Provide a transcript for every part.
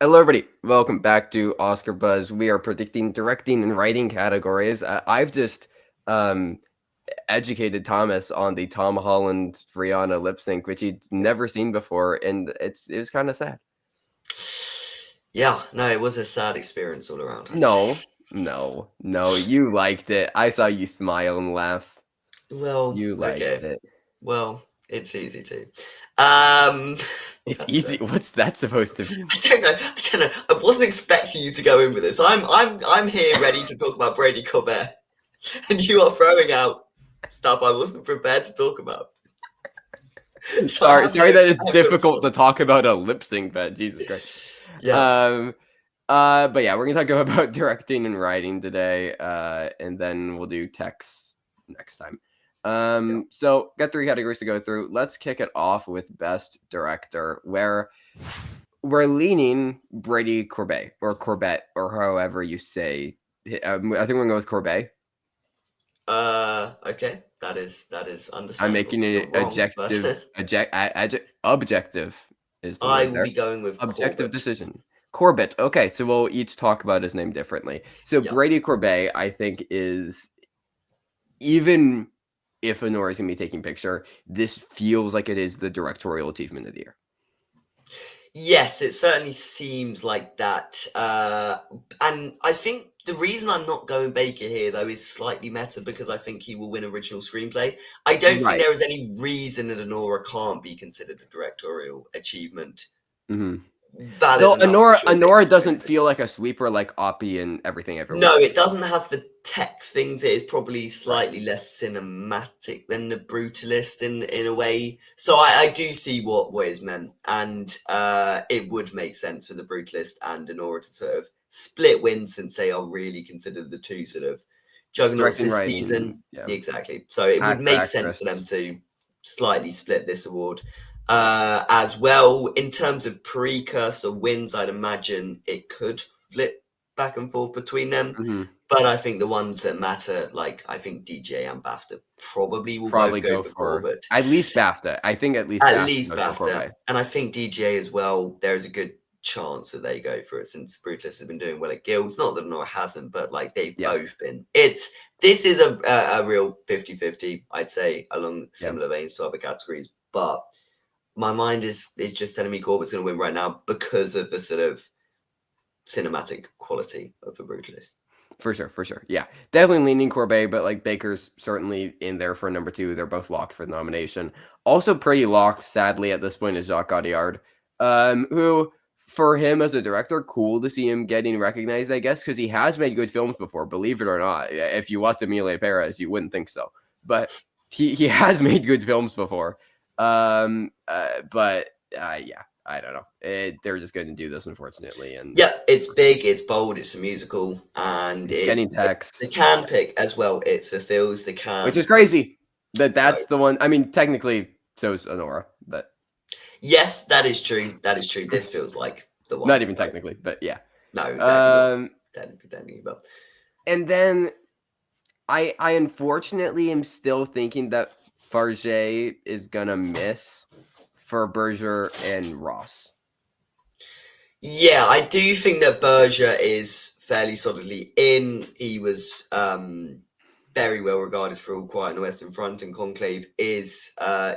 Hello, everybody. Welcome back to Oscar Buzz. We are predicting directing and writing categories. I've just um, educated Thomas on the Tom Holland Rihanna lip sync, which he'd never seen before, and it was kind of sad. Yeah, no, it was a sad experience all around, I'd say. No, you liked it. I saw you smile and laugh. Well, You liked okay. it. Well, it's easy to. Um, It's that's easy. What's that supposed to mean? I don't know. I don't know. I wasn't expecting you to go in with this. I'm here ready to talk about Brady Colbert, and you are throwing out stuff I wasn't prepared to talk about. So Sorry that it's I have no difficult to response. talk about a lip sync, but Jesus Christ. Yeah, Um, but yeah, we're gonna talk about directing and writing today, and then we'll do text next time. yeah. So got three categories to go through. Let's kick it off with best director, where we're leaning Brady Corbet or Corbett or however you say. I think we're gonna go with Corbet. Okay. That is I'm understandable. making it Not wrong, objective. but Objective is the I word will there. be going with Objective Corbett. decision. Corbett. Okay, so we'll each talk about his name differently. So Yeah. Brady Corbet, I think, is even if Honora is gonna be taking picture, this feels like it is the directorial achievement of the year. Yes, it certainly seems like that. And I think the reason I'm not going Baker here, though, is slightly meta because I think he will win original screenplay. I don't think Right. there is any reason that Anora can't be considered a directorial achievement. hmm Valid Though enough for Honora shortlisted doesn't feel screenplays. like a sweeper like Oppie and Everything Everywhere. No, it doesn't have the tech things. It is probably Right. slightly less cinematic than the Brutalist in a way. So I do see what is meant, and it would make sense for the Brutalist and Anora to sort of split wins since they are really considered the two sort of juggernauts Directing, this writing, season. yeah. Exactly. So it would Actor, make sense for them actress. to slightly split this award. As well, in terms of precursor wins, I'd imagine it could flip back and forth between them. hmm But I think the ones that matter, like I think DJ and BAFTA probably will both Probably go go for for Corbett. at least BAFTA. I think at least At BAFTA least goes for BAFTA. Corbet. And I think DJ as well, there's a good chance that they go for it since Brutalist has been doing well at Guilds. Not that Nora hasn't, but like they've Yeah, both been. This is a real 50-50, I'd say, along yeah. similar veins to other categories. But my mind is just telling me Corbett's going to win right now because of the sort of cinematic quality of the Brutalist. For sure. Yeah. Definitely leaning Corbet, but like Baker's certainly in there for number two. They're both locked for the nomination. Also pretty locked, sadly, at this point, is Jacques Audiard. Who for him as a director, cool to see him getting recognized, I guess, because he has made good films before, believe it or not. If you watched Emilia Perez, you wouldn't think so. But he has made good films before. But yeah, I don't know. They're just going to do this, unfortunately, and Yeah, it's big, it's bold, it's a musical, and it's it getting the texts. can Yeah. pick as well. It fulfills the Which is can. crazy that So that's the one. I mean, technically, so is Honora, but yes, that is true. That is true. This feels like the not one. even Though. technically, but yeah. No, exactly. Well, Um, technically, but and then I unfortunately am still thinking that Farge is gonna miss for Berger and Ross. yeah, I do think that Berger is fairly solidly in. He was very well regarded for All Quiet on the Western Front, and Conclave is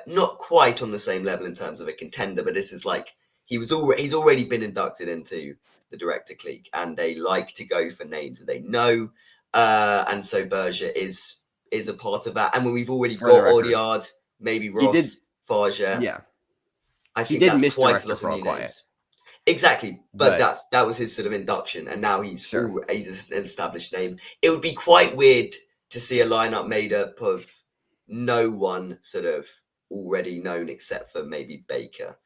not quite on the same level in terms of a contender, but this is like he's already been inducted into the director clique, and they like to go for names that they know, and so Berger is a part of that. And when we've already For the got record, Audiard, maybe he did. Ross, Farger, Yeah, I he think did that's miss quite a director lot of for All new Quiet, names. Exactly, but but that was his sort of induction, and now sure. he's an established name. It would be quite weird to see a lineup made up of no one sort of already known except for maybe Baker.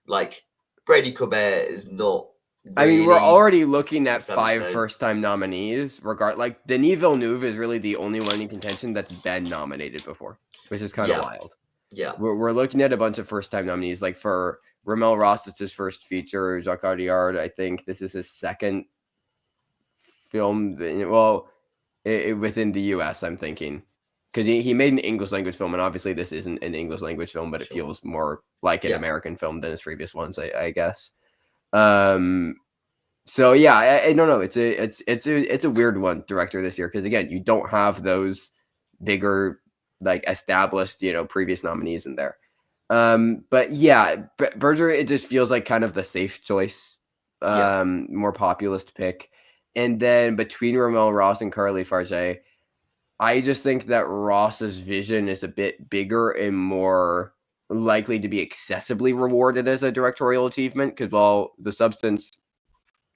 Like Brady Colbert is not I mean, we're really already looking an at established five name. first-time nominees. Like Denis Villeneuve is really the only one in contention that's been nominated before, which is kind of Yeah, wild. yeah, We're looking at a bunch of first-time nominees. Like for Ramel Ross, it's his first feature. Jacques Audiard, I think this is his second film. Well, within the U.S., I'm thinking because he made an English language film, and obviously this isn't an English language film, but it sure. feels more like an Yeah, American film than his previous ones, I guess. Um, So yeah, I don't know. It's a weird one, director this year, because again, you don't have those bigger, like established, previous nominees in there. But yeah, Berger, it just feels like kind of the safe choice, Yeah. more populist pick. And then between Ramel Ross and Carly Farge, I just think that Ross's vision is a bit bigger and more likely to be accessibly rewarded as a directorial achievement, because while the substance,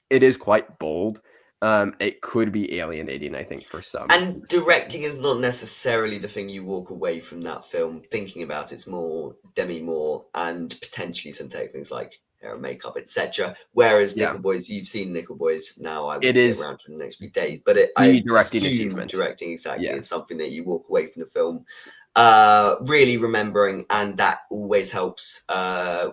it is quite bold. It could be alienating, I think, for some. And directing is not necessarily the thing you walk away from that film thinking about. It's more Demi Moore and potentially some tech things like hair and makeup, etc. Whereas Yeah, Nickel Boys, you've seen Nickel Boys now. I it wouldn't get is around to the next few days, but the I directing assume achievement. directing exactly Yeah, is something that you walk away from the film really remembering, and that always helps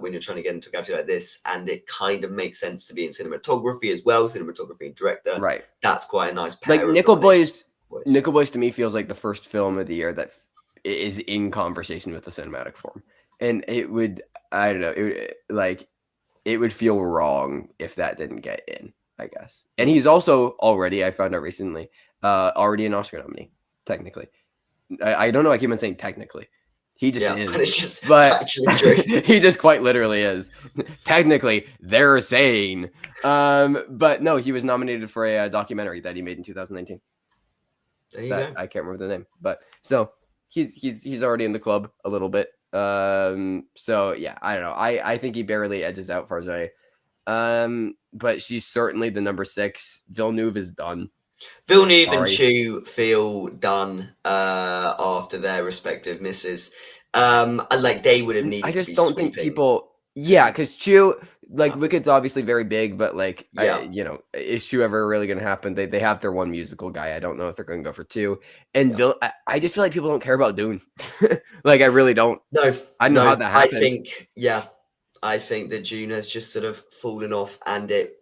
when you're trying to get into a category like this. And it kind of makes sense to be in cinematography as well, cinematography and director. right. That's quite a nice Like pair of nominations. Nickel Boys to me feels like the first film of the year that is in conversation with the cinematic form, and it would, I don't know, it would feel wrong if that didn't get in, I guess. And he's also already, I found out recently, already an Oscar nominee, technically. I don't know. I keep on saying technically. He just Yeah, is, and it's just but factually true. he just quite literally is. Technically, they're saying. But no, he was nominated for a documentary that he made in 2019. There you That go. I can't remember the name, but so he's already in the club a little bit. So yeah, I don't know. I think he barely edges out Farge. But she's certainly the number 6. Villeneuve is done. Villeneuve and Sorry. Chu feel done after their respective misses. And like they would have I needed to just be don't think sweeping people. Yeah, to because Chew, like happen. Wicked's obviously very big, but like, Yeah, is Chew ever really going to happen? They have their one musical guy. I don't know if they're going to go for 2. And yeah. I just feel like people don't care about Dune. Like I really don't. No, I don't know how no. that I happened. think I think that June has just sort of fallen off, and it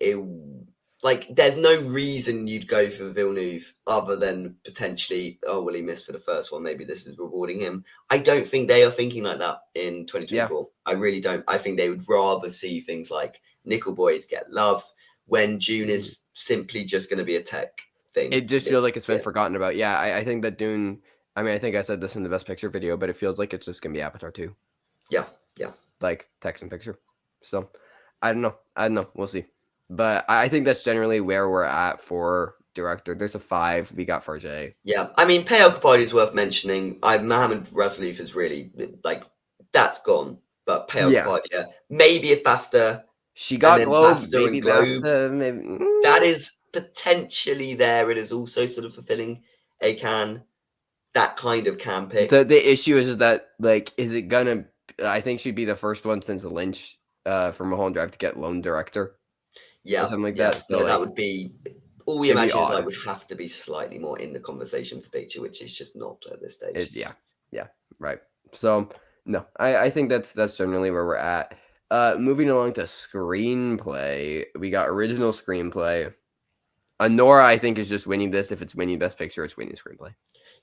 like there's no reason you'd go for Villeneuve other than potentially, oh well, he missed for the first one, maybe this is rewarding him. I don't think they are thinking like that in Yeah, 2024. I really don't. I think they would rather see things like Nickel Boys get love when June mhm. is simply just going to be a tech thing It just feels like this it's been year. forgotten about. Yeah, I think that Dune. I mean, I think I said this in the Best Picture video, but it feels like it's just going to be Avatar 2, Yeah, yeah. like text and picture. So I don't know. I don't know. We'll see. But I think that's generally where we're at for director. There's a 5. We got Farge. Yeah, I mean, Pay Occupied is worth mentioning. Mohammed Razalif is really like that's gone, but Pay Yeah, Occupied, yeah, maybe if BAFTA she and got then Globe, BAFTA maybe and Globe, BAFTA, maybe. that is potentially there. It is also sort of fulfilling a can that kind of can pick. The issue is that like, is it gonna? I think she'd be the first one since Lynch, for Mulholland Drive to get lone director or Yeah, something like yeah, that. So yeah. That like, would be all we it'd be imagine is like odd. would have to be slightly more in the conversation for picture, which is just not at this stage. It's yeah, right. So no, I think that's generally where we're at. Moving along to screenplay, we got original screenplay. Anora, I think, is just winning this. If it's winning Best Picture, it's winning screenplay.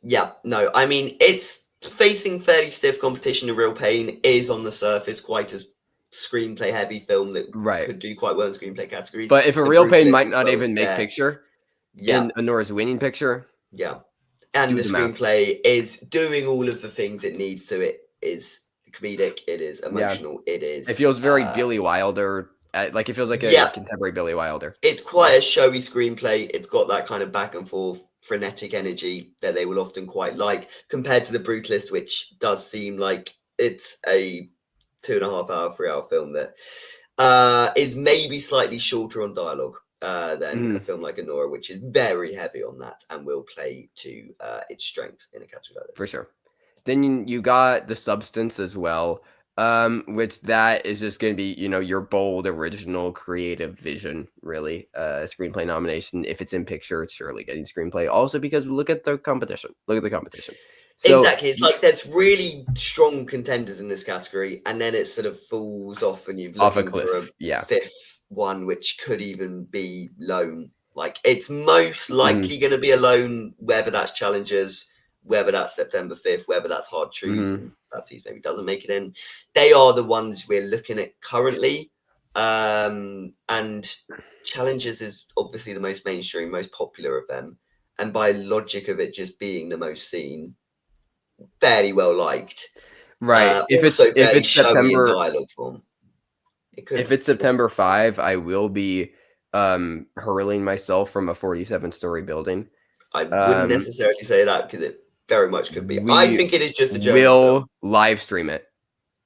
Yeah, no, I mean it's facing fairly stiff competition. The Real Pain is on the surface quite a screenplay heavy film that Right. could do quite well in screenplay categories. But if a The real pain Brutalist might as not well is even make there. picture Yeah, in Anora's winning picture, yeah, and do the the maths. screenplay is doing all of the things it needs to. It is comedic. It is Yeah. emotional. It It is feels very Billy Wilder. Like it feels like a yeah. contemporary Billy Wilder. It's quite a showy screenplay. It's got that kind of back and forth frenetic energy that they will often quite like, compared to The Brutalist, which does seem like it's a 2.5 hour, 3 hour film that is maybe slightly shorter on dialogue than a Mhm, film like Anora, which is very heavy on that and will play to its strength in a category like for this. sure. Then you got the substance as well, which that is just going to be, your bold, original, creative vision, really. Screenplay nomination. If it's in picture, it's surely getting screenplay. Also, because look at the competition. Look at the competition. So Exactly. It's like there's really strong contenders in this category, and then it sort of falls off, and you're off a looking for a cliff. Yeah. fifth one, which could even be Lone. Like it's most Hmm. likely going to be a Lone, whether that's Challengers, whether that's September 5th, whether that's Hard Truths, Hmm. and Baptiste maybe doesn't make it in. They are the ones we're looking at currently. And Challenges is obviously the most mainstream, most popular of them, and by logic of it just being the most seen, fairly well liked. Right. Also If fairly it's showy in September dialogue form. It if could it's September 5, I will be hurling myself from a 47-story building. I wouldn't Um necessarily say that because it very much could be. I we think it is just a Jones will film. live stream it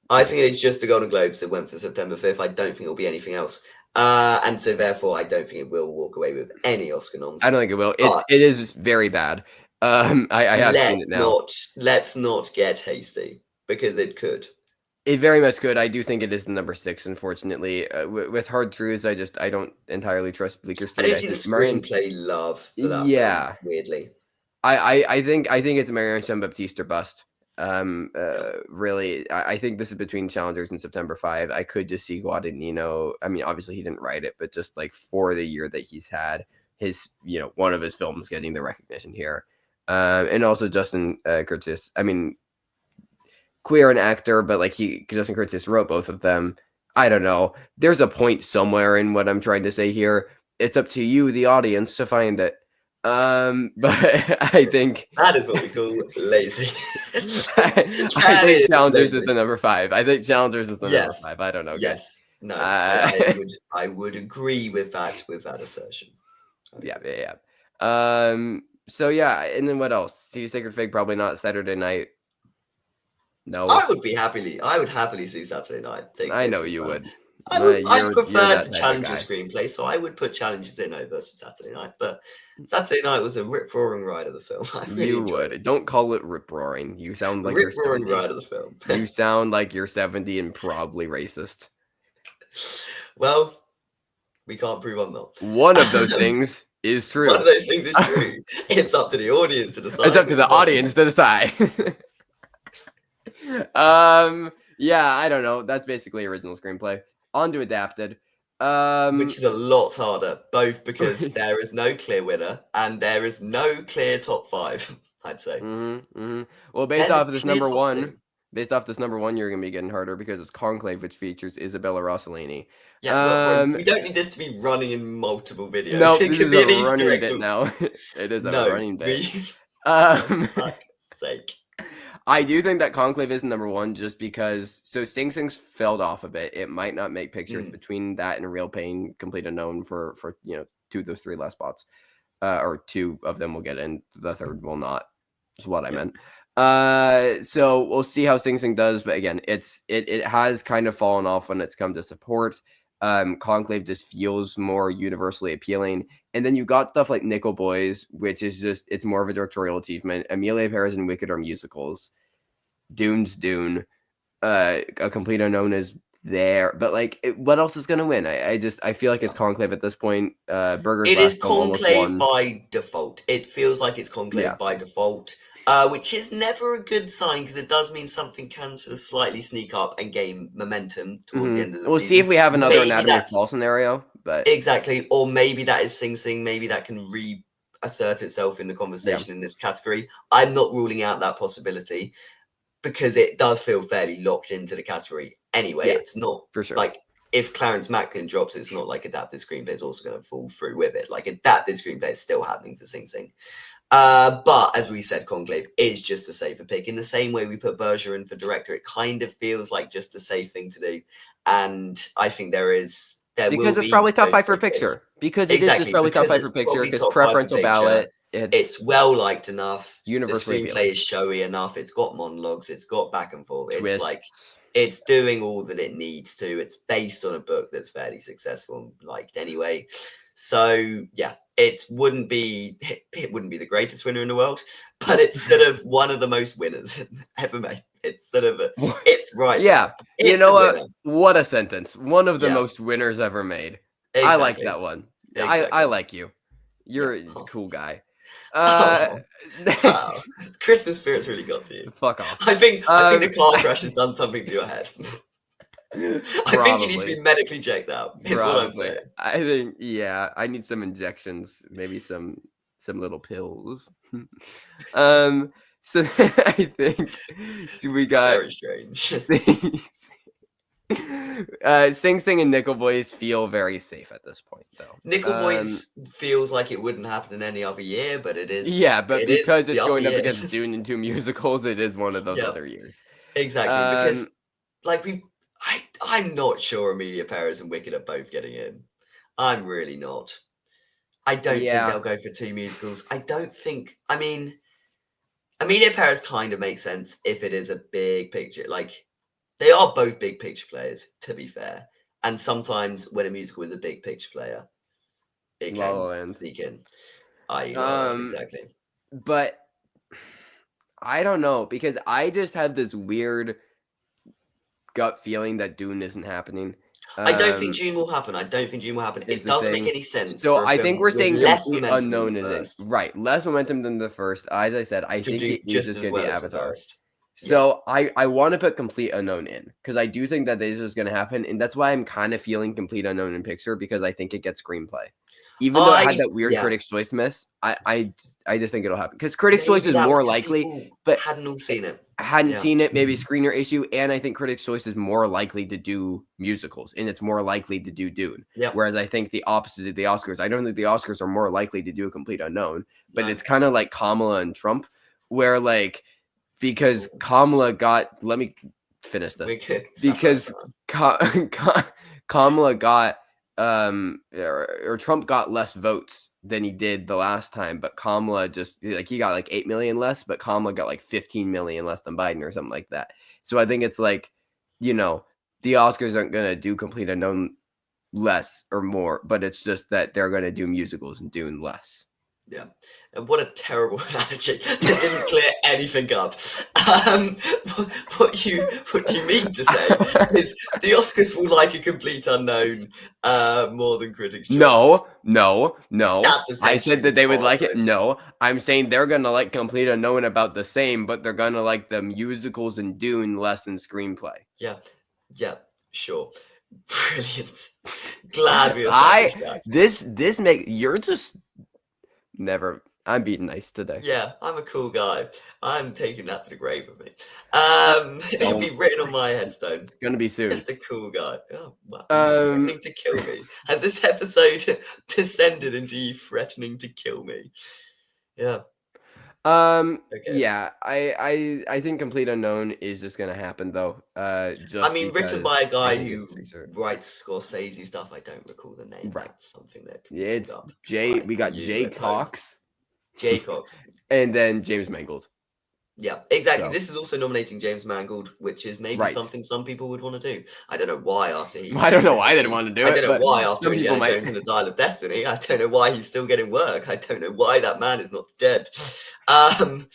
I to think it is just the Golden Globes that went for September 5th. I don't think it will be anything else. And so therefore I don't think it will walk away with any Oscar I noms. don't think it will. But It is very bad. I have seen it now. let's not get hasty because it could. It very much could. I do think it is the number 6, unfortunately. With Hard Truths, I don't entirely trust Bleecker I Street. don't I see the think Marion. screenplay love for that film, Yeah, weirdly. I think it's Marion Jean-Baptiste or bust. Really, I think this is between Challengers and September 5. I could just see Guadagnino. I mean, obviously he didn't write it, but just like for the year that he's had, one of his films getting the recognition here, and also Justin Curtis. I mean, queer an actor, but like Justin Curtis wrote both of them. I don't know. There's a point somewhere in what I'm trying to say here. It's up to you, the audience, to find it. But I think That is what we call lazy. I That think is Challengers is lazy. the number 5. I think Challengers is the number Yes. 5. I don't know, guys. Yes. No, Uh, I would agree with that assertion. yeah. So yeah, and then what else? See Sacred Fig, probably not Saturday night. No. I would happily see Saturday Night take I place know as you well. would. I You're preferred that the type of Challenger guy. screenplay, so I would put Challengers in over Saturday Night. But Saturday Night was a rip roaring ride of the film. I really You enjoyed it. would. Don't call it rip roaring. You sound like you're Rip roaring 70. ride of the film. You sound like you're 70 and probably racist. Well, we can't prove I'm not. One of those things is true. One of those things is true. It's up to the audience to decide. It's up to the audience to decide. Yeah, I don't know. That's basically original screenplay. On to adapted. Which is a lot harder, both because there is no clear winner and there is no clear top 5, I'd say. Well, There's based a off of this clear number top 1, 2. you're gonna be getting harder because it's Conclave, which features Isabella Rossellini. Yeah, well, we don't need this to be running in multiple videos. No, It this could is be a an Easter running egg. bit now. It is a No, running bit. for fuck's sake. I do think that Conclave is number 1 just because Sing Sing's failed off a bit. It might not make pictures between that and Real Pain, Complete Unknown for 2 of those 3 last spots. Or 2 of them will get in, the third will not. Is what I meant. So we'll see how Sing Sing does, but again, it has kind of fallen off when it's come to support. Conclave just feels more universally appealing. And then you got stuff like Nickel Boys, which is just, it's more of a directorial achievement. Amelia Paris and Wicked are musicals. Dune's Dune. A Complete Unknown is there. But like, what else is going to win? I feel like it's Conclave at this point. Burger's It last is film almost Conclave won. by default. It feels like it's Conclave by default. Which is never a good sign because it does mean something can sort of slightly sneak up and gain momentum towards the end of the We'll season. see if we have another Anatomy of Fall scenario, but exactly, or maybe that is Sing Sing. Maybe that can reassert itself in the conversation in this category. I'm not ruling out that possibility because it does feel fairly locked into the category. Anyway, it's not for sure. Like if Clarence Macklin drops, it's not like adapted screenplay is also going to fall through with it. Like adapted screenplay is still happening for Sing Sing. But as we said, Conclave is just a safer pick. In the same way we put Berger in for director, it kind of feels like just a safe thing to do. And I think because it's probably top 5 for picture. Because it is just probably top 5 for picture. Because preferential ballot, it's well liked enough. Universally the screenplay is showy enough. It's got monologues. It's got back and forth. Twists. It's like it's doing all that it needs to. It's based on a book that's fairly successful and liked anyway. So yeah, it wouldn't be the greatest winner in the world, but it's sort of one of the most winners ever made. It's sort of it's right. Yeah, it's you know what? What a sentence! One of the most winners ever made. Exactly. I like that one. Exactly. I like you. You're a cool guy. Christmas spirit's really got to you. Fuck off. I think the car crash has done something to your head. I think you need to be medically checked out. Is what I'm saying. I think I need some injections, maybe some little pills. So I think we got very strange. Sing Sing and Nickel Boys feel very safe at this point, though. Nickel Boys feels like it wouldn't happen in any other year, but Yeah, but it is because the it's other going up year. against Dune and two musicals, it is one of those Yeah, other years. exactly. Because like I'm not sure Amelia Perez and Wicked are both getting in. I'm really not. I don't think Yeah. they'll go for two musicals. I don't think. I mean, Amelia Perez kind of makes sense if it is a big picture. Like they are both big picture players, to be fair. And sometimes when a musical is a big picture player, it La La can Land. sneak in. I.e. La La Land, exactly. But I don't know, because I just have this weird gut feeling that Dune isn't happening. I don't think June will happen. I don't think June will happen. Is It the doesn't make thing. any sense So for a I think film we're with saying less complete momentum than unknown the is in. first Right. Less momentum than the first. As I said, I to think do it is just just as going to well be as the Avatar. first. Yeah. So I want to put complete unknown in, because I do think that this is going to happen. And that's why I'm kind of feeling complete unknown in picture, because I think it gets screenplay. Even though it had that weird Critics' Choice miss, I just think it'll happen. Because Critics' Choice is that was more 'cause likely, people but hadn't all seen it. I hadn't Yeah. seen it, maybe screener issue, and I think Critics' Choice is more likely to do musicals, and it's more likely to do Dune. Yep. Whereas I think the opposite of the Oscars. I don't think the Oscars are more likely to do a complete unknown, but No. it's kind of like Kamala and Trump, where like, because Kamala got, let me finish this, because Kamala got or Trump got less votes than he did the last time, but Kamala just like, he got like 8 million less, but Kamala got like 15 million less than Biden or something like that. So I think it's like, the Oscars aren't gonna do complete unknown less or more, but it's just that they're gonna do musicals and Dune less. Yeah, and what a terrible analogy! That didn't clear anything up. What you mean to say is the Oscars will like a complete unknown more than Critics' Choice. No. That's I said that they would like it. quote. No, I'm saying they're gonna like complete unknown about the same, but they're gonna like the musicals and Dune less than screenplay. Yeah, sure. Brilliant. Glad we established that. You're just never. I'm being nice today. Yeah, I'm a cool guy. I'm taking that to the grave with me. It'll be written on my headstone. It's gonna be soon. Just a cool guy. Oh, wow. You're threatening to kill me. Has this episode descended into you threatening to kill me? Yeah. Okay. Yeah, I think Complete Unknown is just gonna happen though. Written by a guy who writes Scorsese stuff. I don't recall the name. Right. That's something that it's Jay. We got Jay Cox. Jay Cox. And then James Mangold. Yeah, exactly. So, this is also nominating James Mangold, which is maybe something some people would want to do. I don't know why after he... I don't know why they didn't want to do it. I don't know why after Indiana Jones and the Dial of Destiny. I don't know why he's still getting work. I don't know why that man is not dead. But...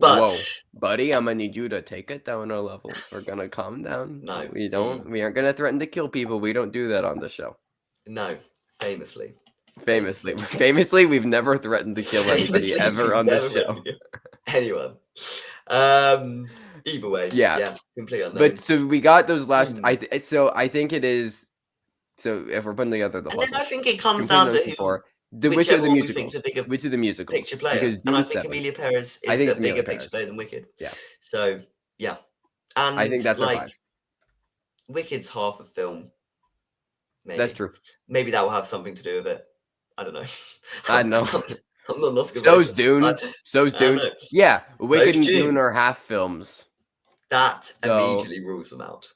Whoa, buddy, I'm going to need you to take it down a level. We're going to calm down. No. We aren't going to threaten to kill people. We don't do that on the show. No, famously. Famously, we've never threatened to kill anybody ever on this show. Anyone. Either way, yeah, completely unknown. But so we got those last. I think it is. So if we're putting together the puzzle, and then I think it comes down to which of the musicals? Which of the musicals? Picture player, and I think Amelia Perez is a bigger picture player than Wicked. Yeah. So yeah, and I think that's like Wicked's half a film. Maybe. That's true. Maybe that will have something to do with it. I don't know. I know. I'm not Oscar. So's Dune. Yeah, Wicked and Dune are half films. That immediately rules them out.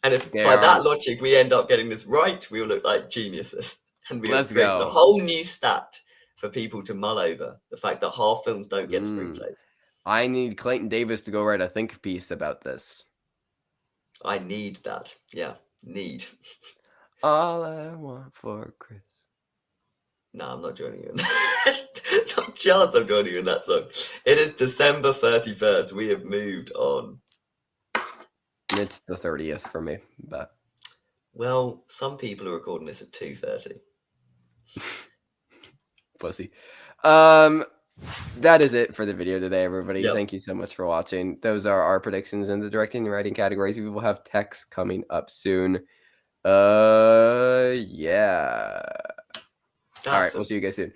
And if by that logic we end up getting this right, we will look like geniuses. And we have created a whole new stat for people to mull over. The fact that half films don't get screenplays. I need Clayton Davis to go write a think piece about this. I need that. Yeah, need. All I want for Chris. No, I'm not joining you in that. Not chance I'm joining you in that song. It is December 31st. We have moved on. It's the 30th for me, but... Well, some people are recording this at 2:30. Pussy. That is it for the video today, everybody. Yep. Thank you so much for watching. Those are our predictions in the directing and writing categories. We will have text coming up soon. Yeah. All right, we'll see you guys soon.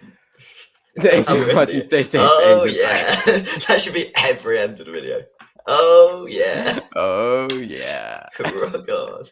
Thank you for watching. Stay safe. Oh, yeah. That should be every end of the video. Oh, yeah. Oh, yeah. Rock on.